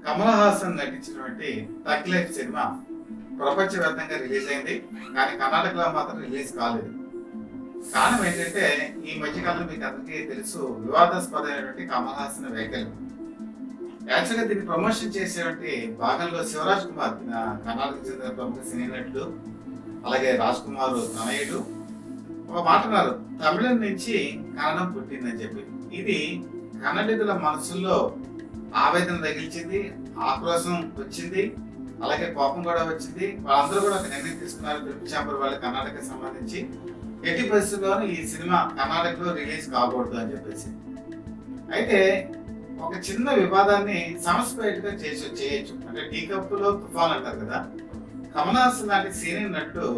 కమల్ హాసన్ నటించినటువంటి తగ్ life cinema ప్రపంచవ్యాప్తంగా రిలీజ్ అయింది. కానీ కర్ణాటకలో మాత్రం రిలీజ్ కాలేదు. కారణం ఏంటంటే ఈ మధ్యకాలంలో మీకు అందరికీ తెలుసు వివాదాస్పదమైనటువంటి కమల్ హాసన్ వ్యాఖ్యలు. యాక్చువల్గా దీన్ని ప్రమోషన్ చేసేటువంటి భాగంలో శివరాజ్ కుమార్ కర్ణాటక చెందిన ప్రముఖ సినీ నటుడు, అలాగే రాజ్ కుమార్ తనయుడు ఒక మాట అన్నారు, తమిళం నుంచి కన్నడం పుట్టిందని చెప్పి. ఇది కన్నడిగుల మనసుల్లో ఆవేదన తగిలించింది, ఆక్రోశం వచ్చింది, అలాగే కోపం కూడా వచ్చింది. వాళ్ళందరూ కూడా ఒక నిర్ణయం తీసుకున్నారు, ఫిల్మ్ ఛాంబర్ వాళ్ళు కర్ణాటకకి సంబంధించి ఎట్టి పరిస్థితుల్లోనూ ఈ సినిమా కర్ణాటకలో రిలీజ్ కాకూడదు అని చెప్పేసి. అయితే ఒక చిన్న వివాదాన్ని సమస్పేట్గా చేయొచ్చు. అంటే టీ కప్పులో తుఫాన్ అంటారు కదా. కమల్ హాసన్ లాంటి సీనియర్ నటుడు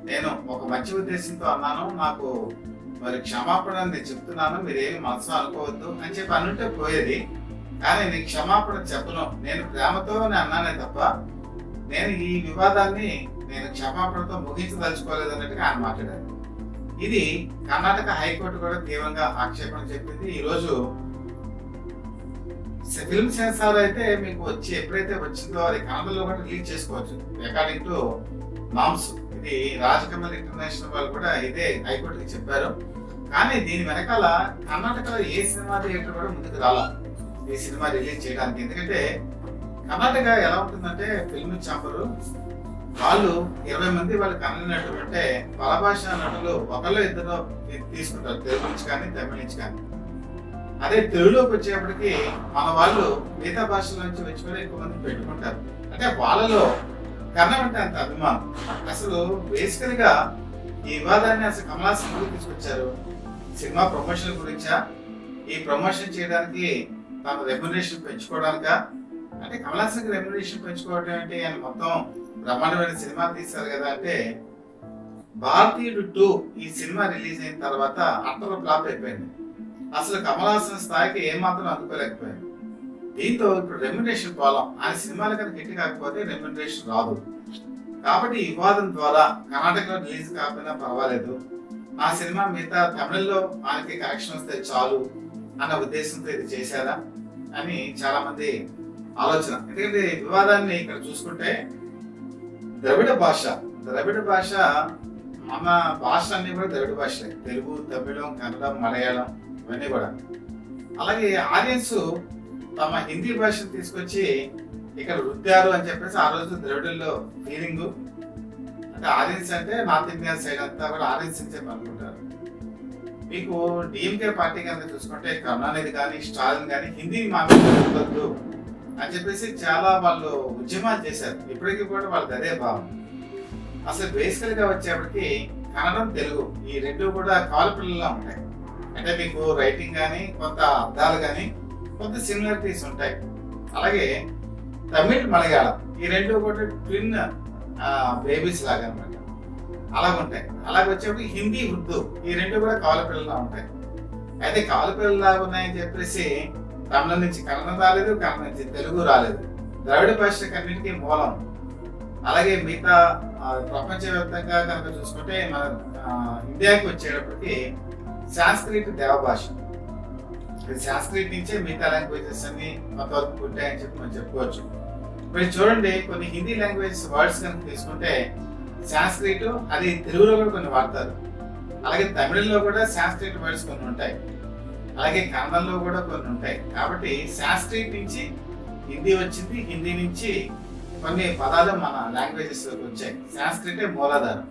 నేను ఒక మంచి ఉద్దేశంతో అన్నాను, నాకు మరి క్షమాపణ నేను చెప్తున్నాను, మీరేమి మనసు అనుకోవద్దు అని చెప్పి అనుంటే పోయేది. కానీ నేను క్షమాపణ చెప్పను, నేను ప్రేమతో అన్నానే తప్ప నేను ఈ వివాదాన్ని నేను క్షమాపణతో ముగించదలుచుకోలేదు అన్నట్టుగా ఆయన మాట్లాడారు. ఇది కర్ణాటక హైకోర్టు కూడా తీవ్రంగా ఆక్షేపణ చెప్పింది. ఈరోజు ఫిల్మ్ సెన్సార్ అయితే మీకు ఎప్పుడైతే వచ్చిందో అది కన్నడలో కూడా రిలీజ్ చేసుకోవచ్చు అకార్డింగ్ టు నామ్స్. ఇది రాజకమల్ ఇంటర్నేషనల్ వాళ్ళు కూడా ఇదే హైకోర్టుకి చెప్పారు. కానీ దీని వెనకాల కర్ణాటకలో ఏ సినిమా థియేటర్ కూడా ముందుకు రాలా ఈ సినిమా రిలీజ్ చేయడానికి. ఎందుకంటే కర్ణాటక ఎలా ఉంటుందంటే ఫిల్మ్ ఛాంబరు వాళ్ళు 20 మంది వాళ్ళు కన్నడ నటులు అంటే పరభాష నటులు ఒకళ్ళు ఇద్దరు తీసుకుంటారు, తెలుగు నుంచి కానీ తమిళ నుంచి కానీ. అదే తెలుగులోకి వచ్చేప్పటికి మన వాళ్ళు మిగతా భాషల నుంచి వచ్చి కూడా ఎక్కువ మంది పెట్టుకుంటారు. అంటే వాళ్ళలో కన్నడ అంటే అంత అభిమానం. అసలు బేసికల్ గా ఈ వివాదాన్ని అసలు కమల్ హాసన్ ఎందుకు తీసుకొచ్చారు? సినిమా ప్రమోషన్ గురించా? ఈ ప్రమోషన్ చేయడానికి తన రెమ్యునరేషన్ పెంచుకోవడానికా? అంటే కమల్ హాసన్ రెమ్యునరేషన్ పెంచుకోవడం అంటే ఆయన మొత్తం బ్రహ్మాండమైన సినిమా తీశారు కదా. అంటే భారతీయుడు 2 ఈ సినిమా రిలీజ్ అయిన తర్వాత అట్టర్ ఫ్లాప్ అయిపోయింది. అసలు కమల్ హాసన్ స్థాయికి ఏమాత్రం అందుకోలేకపోయింది. దీంతో ఇప్పుడు రెమ్యునరేషన్ పోలం. ఆయన సినిమాలు కనుక హిట్ కాకపోతే రెమ్యునరేషన్ రాదు. కాబట్టి ఈ వివాదం ద్వారా కర్ణాటకలో రిలీజ్ కాకపోయినా పర్వాలేదు, ఆ సినిమా మిగతా తమిళంలో ఆయనకి కనెక్షన్ వస్తే చాలు అన్న ఉద్దేశంతో ఇది చేశారా అని చాలా మంది ఆలోచన. ఎందుకంటే వివాదాన్ని ఇక్కడ చూసుకుంటే ద్రవిడ భాష మన భాష అన్ని కూడా ద్రవిడ భాషలే, తెలుగు, తమిళం, కన్నడం, మలయాళం ఇవన్నీ కూడా. అలాగే ఆడియన్స్ తమ హిందీ భాషను తీసుకొచ్చి ఇక్కడ రుద్దారు అని చెప్పేసి ఆ రోజు ద్రవిడల్లో ఫీలింగ్. అంటే ఆడియన్స్ అంటే నార్త్ ఇండియా సైడ్ అంతా కూడా ఆడియన్స్ అని చెప్పి అనుకుంటారు. మీకు డిఎంకే పార్టీ కనుక చూసుకుంటే కరుణానిధి కానీ స్టాలిన్ కానీ హిందీ మాట్లాడద్దు అని చెప్పేసి చాలా వాళ్ళు ఉద్యమాలు చేశారు. ఇప్పటికీ కూడా వాళ్ళకి అదే భావం. అసలు బేసికల్ గా వచ్చేప్పటికి కన్నడం, తెలుగు ఈ రెండు కూడా కాలపిల్లలా ఉంటాయి. అంటే మీకు రైటింగ్ కానీ కొంత అర్థాలు కానీ కొంత సిమిలారిటీస్ ఉంటాయి. అలాగే తమిళ్, మలయాళం ఈ రెండు కూడా ట్విన్ బేబీస్ లాగా అనమాట, అలాగుంటాయి. అలాగే వచ్చేప్పటికి హిందీ, ఉర్దూ ఈ రెండు కూడా కాలపిల్లలా ఉంటాయి. అయితే కాలపిల్లలాగా ఉన్నాయని చెప్పేసి తమిళ నుంచి కన్నడం రాలేదు, కన్నడ నుంచి తెలుగు రాలేదు. ద్రవిడ భాషకన్నిటికీ మూలం. అలాగే మిగతా ప్రపంచవ్యాప్తంగా కనుక చూసుకుంటే మన ఇండియాకి వచ్చేటప్పటికి సాంస్క్రిట్ దేవభాష. సాంస్క్రిట్ నుంచే మిగతా లాంగ్వేజెస్ అన్ని కొంతవరకు పుట్టాయని చెప్పి మనం చెప్పుకోవచ్చు. మీరు చూడండి, కొన్ని హిందీ లాంగ్వేజెస్ వర్డ్స్ కనుక తీసుకుంటే సాంస్క్రిట్ అది తెలుగులో కూడా కొన్ని వాడతారు. అలాగే తమిళంలో కూడా సాంస్క్రిట్ వర్డ్స్ కొన్ని ఉంటాయి, అలాగే కన్నడంలో కూడా కొన్ని ఉంటాయి. కాబట్టి సాంస్క్రిట్ నుంచి హిందీ వచ్చింది, హిందీ నుంచి కొన్ని పదాలు మన లాంగ్వేజెస్ లోకి వచ్చాయి. సాంస్క్రిటే మూలాధారం.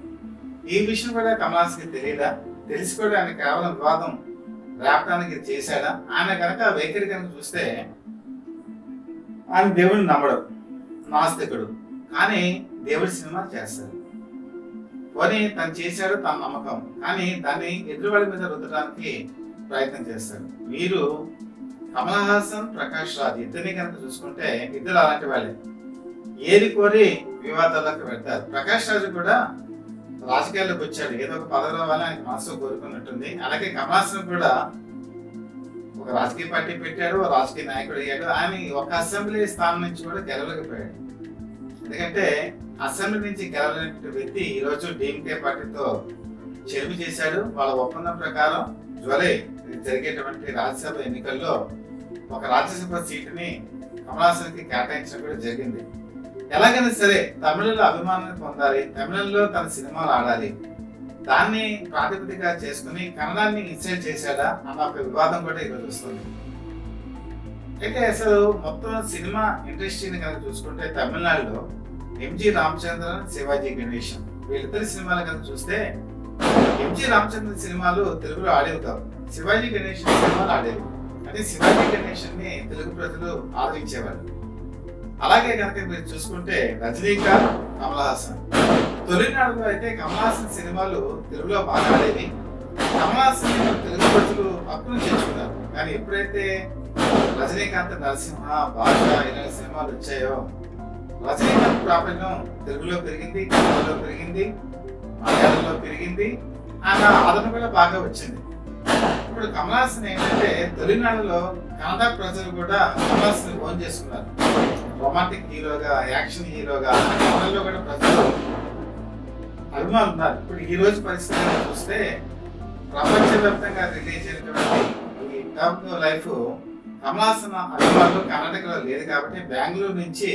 ఈ విషయం కూడా కమల్ హాసన్కి తెలియదా? తెలిసి కూడా ఆయన కేవలం వివాదం రేపడానికి చేశాడా? ఆయన కనుక వైఖరి కనుక చూస్తే ఆయన దేవుడిని నమ్మడు, నాస్తికుడు. కానీ దేవుడి సినిమా చేస్తారు. పోనీ తను చేశాడు, తన నమ్మకం. కానీ దాన్ని ఎదురువాడి మీద రుద్దడానికి ప్రయత్నం చేస్తారు. మీరు కమల్ హాసన్, ప్రకాష్ రాజ్ ఇద్దరిని కనుక చూసుకుంటే ఇద్దరు అలాంటి వాళ్ళే. ఏది కోరి వివాదాలకు పెడతారు. ప్రకాష్ రాజ్ కూడా రాజకీయాల్లోకి వచ్చాడు, ఏదో ఒక పదవి రావాలని ఆయనకు మనసు కోరుకున్నట్టుంది. అలాగే కమల్ హాసన్ కూడా ఒక రాజకీయ పార్టీ పెట్టాడు, రాజకీయ నాయకుడు అయ్యాడు. ఆయన ఒక అసెంబ్లీ స్థానం నుంచి కూడా గెలవలేకపోయాడు. ఎందుకంటే అసెంబ్లీ నుంచి గెలవలేని వ్యక్తి ఈరోజు డిఎంకే పార్టీతో చెరుపు చేశాడు. వాళ్ళ ఒప్పందం ప్రకారం జూలై జరిగేటువంటి రాజ్యసభ ఎన్నికల్లో ఒక రాజ్యసభ సీటుని కమల్ హాసన్ కి కేటాయించడం కూడా జరిగింది. ఎలాగైనా సరే తమిళంలో అభిమానాన్ని పొందాలి, తమిళంలో తన సినిమాలు ఆడాలి, దాన్ని ప్రాతిపదికగా చేసుకుని కన్నడాన్ని ఇన్సల్ట్ చేశాడా అన్న ఒక వివాదం కూడా ఈరోజు వస్తుంది. అయితే అసలు మొత్తం సినిమా ఇండస్ట్రీని కనుక చూసుకుంటే తమిళనాడులో ఎంజి రామచంద్రన్, శివాజీ గణేశన్ వీళ్ళిద్దరి సినిమాలు కనుక చూస్తే ఎంజి రామచంద్రన్ సినిమాలు తెలుగులో ఆడేవి కావు, శివాజీ గణేశన్ సినిమాలు ఆడేవి. అంటే శివాజీ గణేశన్ ని తెలుగు ప్రజలు ఆదరించేవారు. అలాగే కనుక మీరు చూసుకుంటే రజనీకాంత్, కమల్ హాసన్ తొలినాడులో అయితే కమల్ హాసన్ సినిమాలు తెలుగులో బాగా ఆడేవి. కమల్ హాసన్ తెలుగు ప్రజలు హక్కును చేర్చుకున్నారు. కానీ ఎప్పుడైతే రజనీకాంత్, నరసింహ, భాష ఇలాంటి సినిమాలు వచ్చాయో రజనీకాంత్ ప్రాబల్యం తెలుగులో పెరిగింది, కన్నడలో పెరిగింది, మలయాళంలో పెరిగింది, ఆయన ఆదరణ కూడా బాగా వచ్చింది. ఇప్పుడు కమల్ హాసన్ ఏంటంటే తొలినాడులో కన్నడ ప్రజలు కూడా కమల్ హాసన్ ఫోన్ చేసుకున్నారు. రొమాంటిక్ హీరోగా, యాక్షన్ హీరోగా కన్నడలో కూడా ప్రజలు అభిమానులు ఉన్నారు. ఇప్పుడు ఈ రోజు పరిస్థితులను చూస్తే ప్రపంచవ్యాప్తంగా రిలీజ్ అయినటువంటి ఈ టాప్ లైఫ్ కమల్ హాసన్ అభిమానులు కర్ణాటకలో లేదు కాబట్టి బెంగళూరు నుంచి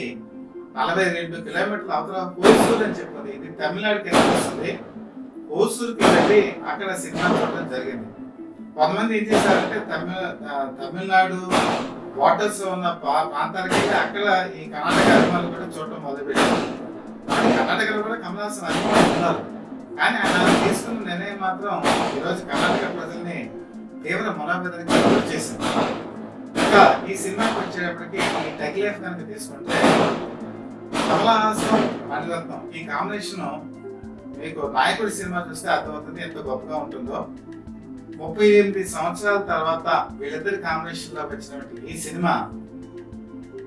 42 కిలోమీటర్ల అవతల హోసూరు అని చెప్పింది, ఇది తమిళనాడుకి వస్తుంది. హోసూరుకి వెళ్ళి అక్కడ సినిమా చూడడం జరిగింది. కొంతమంది ఏం చేశారంటే తమిళనాడు వాటర్స్ ఉన్న ప్రాంతాలకు వెళ్ళి అక్కడ ఈ కర్ణాటక అభిమానులు కూడా చూడటం మొదలుపెట్టారు. కర్ణాటకలో కూడా కమల్ హాసన్ అభిమానులు ఉన్నారు. కానీ ఆయన తీసుకున్న నిర్ణయం మాత్రం ఈరోజు కర్ణాటక ప్రజల్ని తీవ్ర మనోవేదనకి గురి చేసింది. ఇంకా ఈ సినిమాకి వచ్చేటప్పటికి ఈ టెక్ లైఫ్ కనుక తీసుకుంటే కమల్ హాసన్, మణిరత్నం ఈ కాంబినేషన్ మీకు నాయకుడి సినిమా చూస్తే అర్థమవుతుంది ఎంత గొప్పగా ఉంటుందో. 38 సంవత్సరాల తర్వాత వీళ్ళిద్దరి కాంబినేషన్ లో వచ్చినటువంటి ఈ సినిమా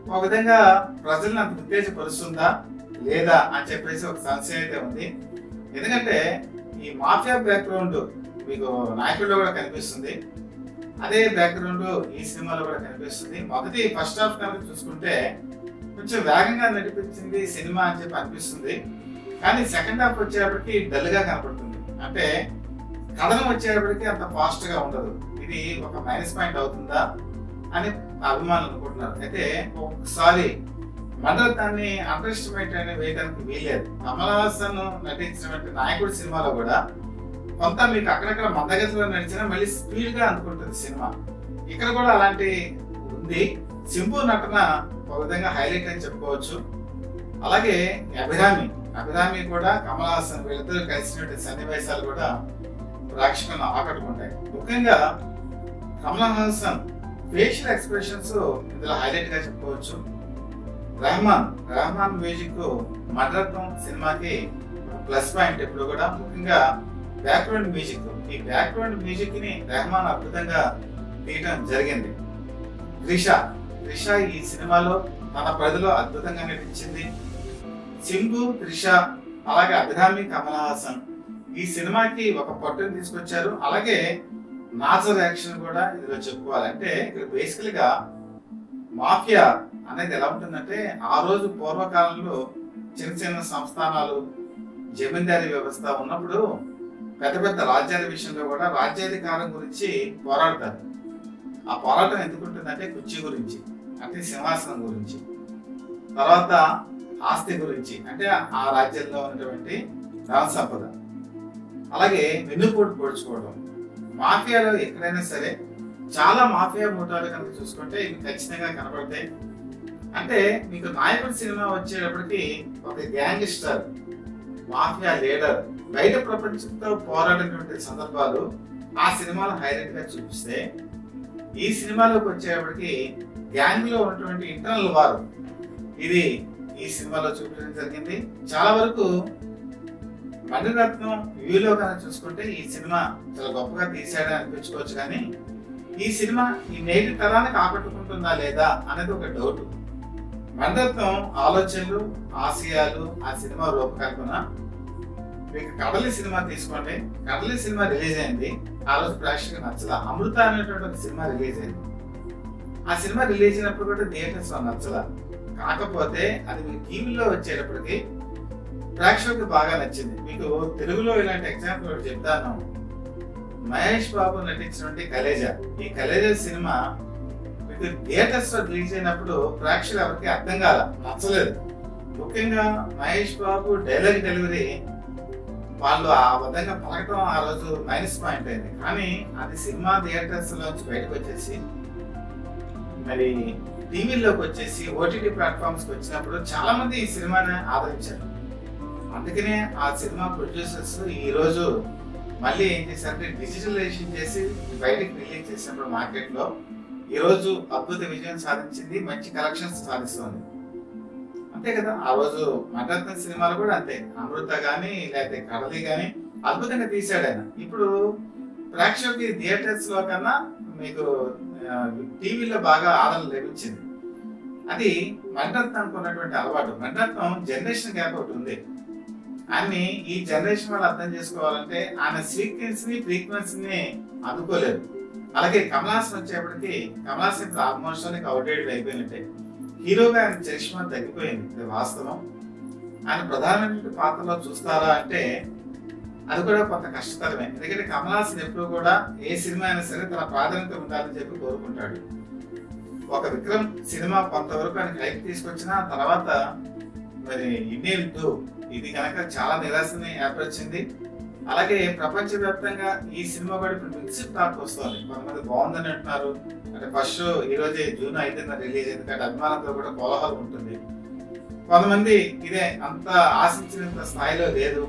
ఒక విధంగా ప్రజలను అంత ఉత్తేజపరుస్తుందా లేదా అని చెప్పేసి ఒక సంశయం అయితే ఉంది. ఎందుకంటే ఈ మాఫియా బ్యాక్గ్రౌండ్ మీకు నాయకుడిలో కూడా కనిపిస్తుంది, అదే బ్యాక్గ్రౌండ్ ఈ సినిమాలో కూడా కనిపిస్తుంది. మొదటి ఫస్ట్ హాఫ్ కనుక చూసుకుంటే కొంచెం వేగంగా నడిపించింది సినిమా అని చెప్పి అనిపిస్తుంది. కానీ సెకండ్ హాఫ్ వచ్చేటప్పటికి డల్ గా కనపడుతుంది. అంటే కథనం వచ్చేటప్పటికి అంత ఫాస్ట్ గా ఉండదు. ఇది ఒక మైనస్ పాయింట్ అవుతుందా అని అభిమానులు అనుకుంటున్నారు. అయితే ఒకసారి మణిరత్నాన్ని అండర్ ఎస్టిమేట్ అని వేయడానికి వీలేదు. కమల్ హాసన్ నటించినటువంటి నాయకుడి సినిమాలో కూడా కొంత మీకు అక్కడక్కడ మందగతిలో నడిచినా మళ్ళీ స్పీడ్ గా అనుకుంటుంది సినిమా. ఇక్కడ కూడా అలాంటి ఉంది. సింబు నటన ఒక విధంగా హైలైట్ అని చెప్పుకోవచ్చు. అలాగే అభిరామి కూడా కమల్ హాసన్ వీళ్ళిద్దరూ కలిసినటువంటి సన్నివేశాలు కూడా ప్రేక్షకులను ఆకట్టుకుంటాయి. ముఖ్యంగా కమల్ హాసన్ ఫేషియల్ ఎక్స్ప్రెషన్స్ ఇందులో హైలైట్ గా చెప్పుకోవచ్చు. రెహమాన్ మ్యూజిక్ మణిరత్నం సినిమాకి ప్లస్ పాయింట్ ఎప్పుడు కూడా. ముఖ్యంగా బ్యాక్గ్రౌండ్ మ్యూజిక్, ఈ బ్యాక్గ్రౌండ్ మ్యూజిక్ ని రెహమాన్ అద్భుతంగా తీయడం జరిగింది. త్రిష ఈ సినిమాలో తన పరిధిలో అద్భుతంగా నటించింది. సింబు, త్రిష అలాగే అభిరామి, కమల్ హాసన్ ఈ సినిమాకి ఒక పట్టును తీసుకొచ్చారు. అలాగే నాజర్ యాక్షన్ కూడా ఇందులో చెప్పుకోవాలి. అంటే ఇక్కడ బేసికల్ గా మాఫియా అనేది ఎలా ఉంటుందంటే ఆ రోజు పూర్వకాలంలో చిన్న చిన్న సంస్థానాలు, జమీందారీ వ్యవస్థ ఉన్నప్పుడు పెద్ద పెద్ద రాజ్యాల విషయంలో కూడా రాజ్యాధికారం గురించి పోరాడతారు. ఆ పోరాటం ఎందుకు ఉంటుందంటే కుర్చీ గురించి, అంటే సింహాసనం గురించి, తర్వాత ఆస్తి గురించి, అంటే ఆ రాజ్యంలో ఉన్నటువంటి ధన సంపద, అలాగే వెన్నుపోటు పొడుచుకోవడం. మాఫియాలో ఎక్కడైనా సరే చాలా మాఫియా మూటాలు కనుక చూసుకుంటే ఇవి ఖచ్చితంగా కనబడతాయి. అంటే మీకు నాయకుడి సినిమా వచ్చేటప్పటికి ఒక గ్యాంగ్స్టర్, మాఫియా లీడర్ బయట ప్రపంచంతో పోరాడినటువంటి సందర్భాలు ఆ సినిమాలో హైలైట్ గా చూపిస్తే, ఈ సినిమాలోకి వచ్చేటప్పటికి గ్యాంగ్ లో ఉన్నటువంటి ఇంటర్నల్ వార్ ఇది ఈ సినిమాలో చూపించడం జరిగింది. చాలా వరకు మణిరత్నం వ్యూలో కనుక చూసుకుంటే ఈ సినిమా చాలా గొప్పగా తీసాడని అనిపించుకోవచ్చు. కానీ ఈ సినిమా ఈ నేటి తరానికి ఆకట్టుకుంటుందా లేదా అనేది ఒక డౌట్. మణిరత్నం ఆలోచనలు, ఆశయాలు, ఆ సినిమా రూపకల్పన. మీకు కడలి సినిమా తీసుకోండి, కడలి సినిమా రిలీజ్ అయింది, ఆ రోజు ప్రేక్షకులకు నచ్చల. అమృత అనేటువంటి ఒక సినిమా రిలీజ్ అయింది, ఆ సినిమా రిలీజ్ అయినప్పుడు కూడా థియేటర్స్ లో నచ్చల. కాకపోతే అది మీకు టీవీలో వచ్చేటప్పటికి ప్రేక్షకులకు బాగా నచ్చింది. మీకు తెలుగులో ఇలాంటి ఎగ్జాంపుల్ ఒకటి చెప్తాను. మహేష్ బాబు నటించినటువంటి కలేజా, ఈ కలేజా సినిమా మీకు థియేటర్స్ లో రిలీజ్ అయినప్పుడు ప్రేక్షకులు ఎవరికి అర్థం కాల, నచ్చలేదు. ముఖ్యంగా మహేష్ బాబు డైలాగ్ డెలివరీ వాళ్ళు ఆ విధంగా పలకటం ఆ రోజు మైనస్ పాయింట్ అయింది. కానీ అది సినిమా థియేటర్స్ లోంచి బయటకు వచ్చేసి మరి టీవీలోకి వచ్చేసి ఓటీటీ ప్లాట్ఫామ్స్ కి వచ్చినప్పుడు చాలా మంది ఈ సినిమాని ఆదరించారు. అందుకనే ఆ సినిమా ప్రొడ్యూసర్స్ ఈ రోజు మళ్ళీ ఏం చేశారంటే డిజిటలైజేషన్ చేసి బయటకు రిలీజ్ చేసినప్పుడు మార్కెట్ లో ఈ రోజు అద్భుత విజయం సాధించింది, మంచి కలెక్షన్స్ సాధిస్తుంది. అంతే కదా, ఆ రోజు మణిరత్నం సినిమాలు కూడా అంతే, అమృత గాని లేకపోతే కడలి గాని అద్భుతంగా తీశాడు ఆయన. ఇప్పుడు ప్రేక్షకులకి థియేటర్స్ లో కన్నా మీకు టీవీలో బాగా ఆదరణ లభించింది. అది మణిరత్నానికి ఉన్నటువంటి అలవాటు. మణిరత్నం జనరేషన్ గ్యాప్ ఒకటి ఉంది. ఆయన్ని ఈ జనరేషన్ వాళ్ళు అర్థం చేసుకోవాలంటే ఆయన ఫ్రీక్వెన్సీని అందుకోలేరు. అలాగే కమల్ హాసన్ వచ్చేప్పటికి కమల్ హాసన్ ఇప్పుడు ఆల్మోస్ట్ అవుట్డేటెడ్ అయిపోయినట్టే. హీరోగా ఆయన చరిష్మా తగ్గిపోయింది, ఇది వాస్తవం. ఆయన ప్రధానమైన పాత్రలో చూస్తారా అంటే అది కూడా కొంత కష్టతరమే. ఎందుకంటే కమల్ హాసన్ ఎప్పుడు కూడా ఏ సినిమా అయినా సరే తన ప్రాధాన్యత ఉండాలని చెప్పి కోరుకుంటాడు. ఒక విక్రమ్ సినిమా కొంతవరకు ఆయన హైప్ తీసుకొచ్చిన తర్వాత మరి ఇండియన్ 2 ఇది కనుక చాలా నిరాశని ఏర్పరిచింది. అలాగే ప్రపంచవ్యాప్తంగా ఈ సినిమా కూడా ఇప్పుడు మిక్స్డ్ టాక్ వస్తుంది. కొంతమంది బాగుందని అంటున్నారు, అంటే ఫస్ట్ షో ఈ రోజే జూన్ 5న రిలీజ్ అయింది కాబట్టి అభిమానంతో కూడా కోలాహలం ఉంటుంది. కొంతమంది ఇదే అంత ఆశించినంత స్థాయిలో లేదు.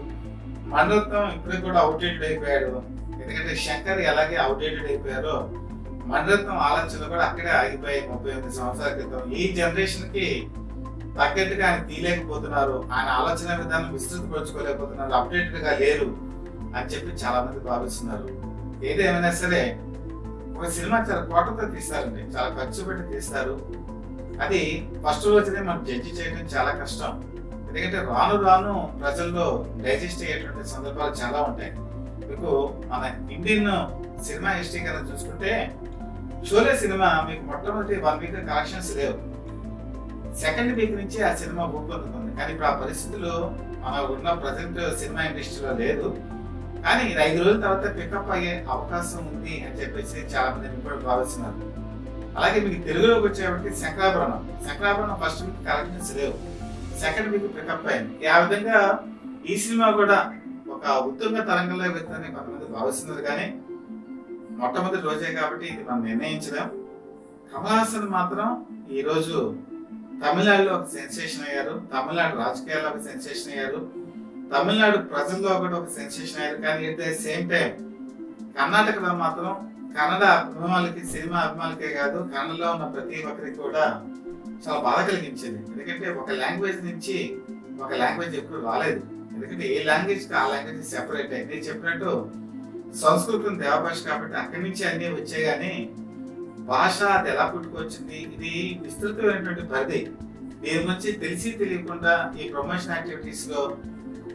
మణిరత్నం ఇప్పటికి కూడా అవుట్డేటెడ్ అయిపోయాడు. ఎందుకంటే శంకర్ ఎలాగే అవుట్డేటెడ్ అయిపోయారో మణిరత్నం ఆలోచనలు కూడా అక్కడే ఆగిపోయాయి 38 సంవత్సరాల క్రితం. ఈ జనరేషన్ కి తగ్గట్టుగా ఆయన తీయలేకపోతున్నారు, ఆయన ఆలోచన విధానం విస్తృతపరచుకోలేకపోతున్నారు, అప్డేటెడ్ గా లేరు అని చెప్పి చాలా మంది భావిస్తున్నారు. ఏదేమైనా సరే ఒక సినిమా చాలా కోటతో తీస్తారండి, చాలా ఖర్చు పెట్టి తీస్తారు. అది ఫస్ట్ రోజునే మనం జడ్జి చేయడం చాలా కష్టం. ఎందుకంటే రాను రాను ప్రజల్లో డైజెస్ట్ అయ్యేటువంటి సందర్భాలు చాలా ఉంటాయి. మీకు మన ఇండియన్ సినిమా హిస్టరీ కనుక చూసుకుంటే షోలే సినిమా మీకు మొట్టమొదటి 1 వీక్ కలెక్షన్స్ లేవు. సెకండ్ వీక్ నుంచి ఆ సినిమా ఊపందుకుంది. కానీ ఇప్పుడు ఆ పరిస్థితులు మన ఉన్న ప్రజెంట్ సినిమా ఇండస్ట్రీలో లేదు. కానీ ఇది 5 రోజుల తర్వాత పికప్ అయ్యే అవకాశం ఉంది అని చెప్పేసి చాలా మంది ఇప్పుడు భావిస్తున్నారు. అలాగే మీకు తెలుగులోకి వచ్చేప్పటికి శంకరాభరణం ఫస్ట్ వీక్ కలెక్షన్స్ లేవు, సెకండ్ వీక్ పికప్ అయింది. ఆ విధంగా ఈ సినిమా కూడా ఒక ఉత్తుంగ తరంగంలో వెళ్తుందని కొంతమంది భావిస్తున్నారు. కానీ మొట్టమొదటి రోజే కాబట్టి ఇది మనం నిర్ణయించలేం. కమల్ హాసన్ మాత్రం ఈ రోజు తమిళనాడులో ఒక సెన్సేషన్ అయ్యారు, తమిళనాడు రాజకీయాల్లో ఒక సెన్సేషన్ అయ్యారు, తమిళనాడు ప్రజల్లో కూడా ఒక సెన్సేషన్ అయ్యారు. కానీ ఎట్ ద సేమ్ టైం కర్ణాటకలో మాత్రం కన్నడ అభిమానులకి, సినిమా అభిమానులకే కాదు కన్నడలో ఉన్న ప్రతి ఒక్కరికి కూడా చాలా బాధ కలిగించింది. ఎందుకంటే ఒక లాంగ్వేజ్ నుంచి ఒక లాంగ్వేజ్ ఎప్పుడు రాలేదు. ఎందుకంటే ఏ లాంగ్వేజ్ కి ఆ లాంగ్వేజ్ సెపరేట్ అయింది. చెప్పినట్టు సంస్కృతం దేవభాష కాబట్టి అక్కడి నుంచి అన్ని వచ్చాయి. కానీ భాష అది ఎలా పుట్టుకొచ్చింది, ఇది విస్తృతమైనటువంటి పరిధి. దీని గురించి తెలిసి తెలియకుండా ఈ ప్రమోషన్ యాక్టివిటీస్ లో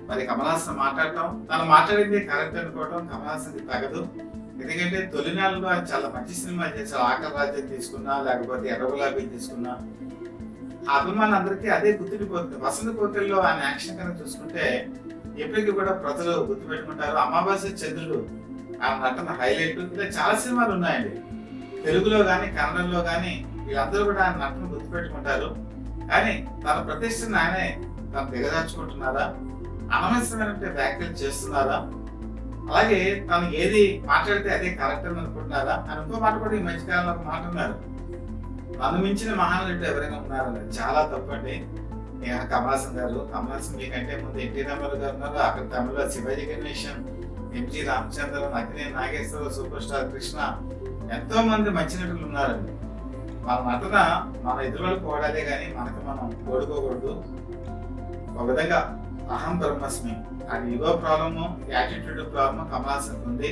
మరి కమల్ హాసన్ మాట్లాడటం, తను మాట్లాడింది కరెక్ట్ అనుకోవడం కమల్ హాసన్ తగదు. ఎందుకంటే తొలినాళ్ళలో ఆయన చాలా మంచి సినిమా చేశారు. ఆకలి రాజ్యం తీసుకున్నా లేకపోతే ఎర్ర గులాబీ తీసుకున్నా ఆ అభిమానులు అందరికీ అదే గుర్తుండిపోతుంది. వసంత కోటల్లో ఆయన యాక్షన్ కనుక చూసుకుంటే ఎప్పటికీ కూడా ప్రజలు గుర్తుపెట్టుకుంటారు. అమావాస్య చంద్రుడు ఆ నటన హైలైట్. ఇలా చాలా సినిమాలు ఉన్నాయండి తెలుగులో కానీ కన్నడంలో కానీ, వీళ్ళందరూ కూడా ఆయన నటన గుర్తుపెట్టుకుంటారు. కానీ తన ప్రతిష్టను ఆయనే తను దిగదార్చుకుంటున్నారా, అనవసరమైన వ్యాఖ్యలు చేస్తున్నారా, అలాగే తను ఏది మాట్లాడితే అదే కరెక్ట్ అని అనుకుంటున్నారా అని ఇంకో మాట కూడా ఈ మధ్యకాలంలో ఒక మాట ఉన్నారు, నన్ను మించిన మహానుడు ఎవరైనా ఉన్నారని. చాలా తప్పండి. కమల్ హాసన్ గారు, కమల్ హాసన్ మీకంటే ముందు ఎన్టీ రామారావు గారు ఉన్నారు, అక్కడ తమిళలో Shivaji Ganesan, MG Ramachandran, Akkineni Nageswara Rao, super star Krishna, ఎంతో మంది మంచి నటులు ఉన్నారండి. మన నటన మన ఎదురువాళ్ళు పోవడాలే కానీ మనకు మనం ఓడుకోకూడదు. ఒక విధంగా అహం బ్రహ్మస్మి, అది ego problem, attitude problem Kamal Haasan ఉంది.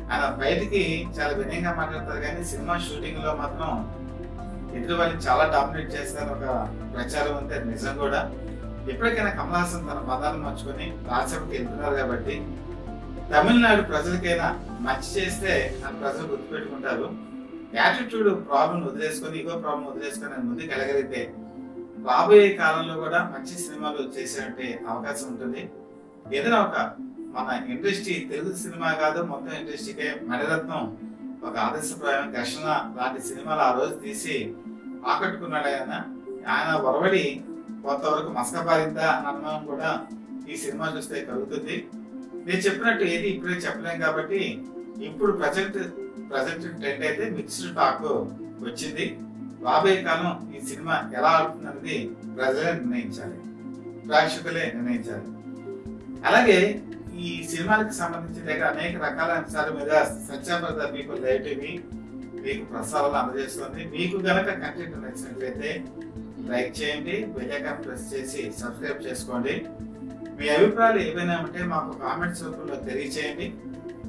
ఆయన బయటికి చాలా వినయంగా మాట్లాడతారు కానీ సినిమా షూటింగ్ లో మాత్రం ఎదురు వాళ్ళని చాలా డామినేట్ చేస్తారు. ఒక ప్రచారం ఉంది, అది నిజం కూడా. ఎప్పటికైనా కమల్ హాసన్ తన పదాలను మార్చుకొని రాజ్యసభకి వెళ్తున్నారు కాబట్టి తమిళనాడు ప్రజలకైనా మంచి చేస్తే ఆ ప్రజలు గుర్తుపెట్టుకుంటారు. యాటిట్యూడ్ ప్రాబ్లం వదిలేసుకొని, ఈగో ప్రాబ్లం వదిలేసుకొని ఆయన ముందుకు వెళ్ళగలిగితే రాబోయే కాలంలో కూడా మంచి సినిమాలు చేసేటువంటి అవకాశం ఉంటుంది. ఏదైనా ఒక మన ఇండస్ట్రీ, తెలుగు సినిమా కాదు మొత్తం ఇండస్ట్రీకే మణిరత్నం ఒక ఆదర్శప్రాయం ఘర్షణ లాంటి సినిమాలు ఆ రోజు తీసి ఆకట్టుకున్నాడు ఆయన ఒరవడి కొంతవరకు మసకబారిందా అన్న అనుమానం కూడా ఈ సినిమా చూస్తే కలుగుతుంది. నేను చెప్పినట్టు ఏది ఇప్పుడే చెప్పలేం కాబట్టి ఇప్పుడు ప్రజెంట్ ట్రెండ్ అయితే మిక్స్డ్ టాక్ వచ్చింది. రాబోయే కాలం ఈ సినిమా ఎలా ఆడుతుందనేది ప్రజలే నిర్ణయించాలి, ప్రేక్షకులే నిర్ణయించాలి. అలాగే ఈ సినిమాలకు సంబంధించిన దగ్గర అనేక రకాల అంశాల మీద సత్యాప్రద పీపుల్ లైవ్ టీవీ మీకు ప్రసారాలు అందజేస్తుంది. మీకు గనక కంటెంట్ నచ్చినట్లయితే లైక్ చేయండి, బెల్ ఐకాన్ ప్రెస్ చేసి సబ్స్క్రైబ్ చేసుకోండి. మీ అభిప్రాయాలు ఏవైనా ఉంటే మాకు కామెంట్స్ రూపంలో తెలియచేయండి.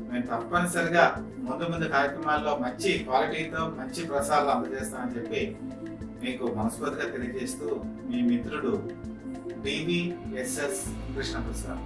మేము తప్పనిసరిగా ముందు కార్యక్రమాల్లో మంచి క్వాలిటీతో మంచి ప్రసారాలు అందజేస్తామని చెప్పి మీకు మనస్ఫూర్తిగా తెలియజేస్తూ మీ మిత్రుడు DVSS కృష్ణప్రసాద్.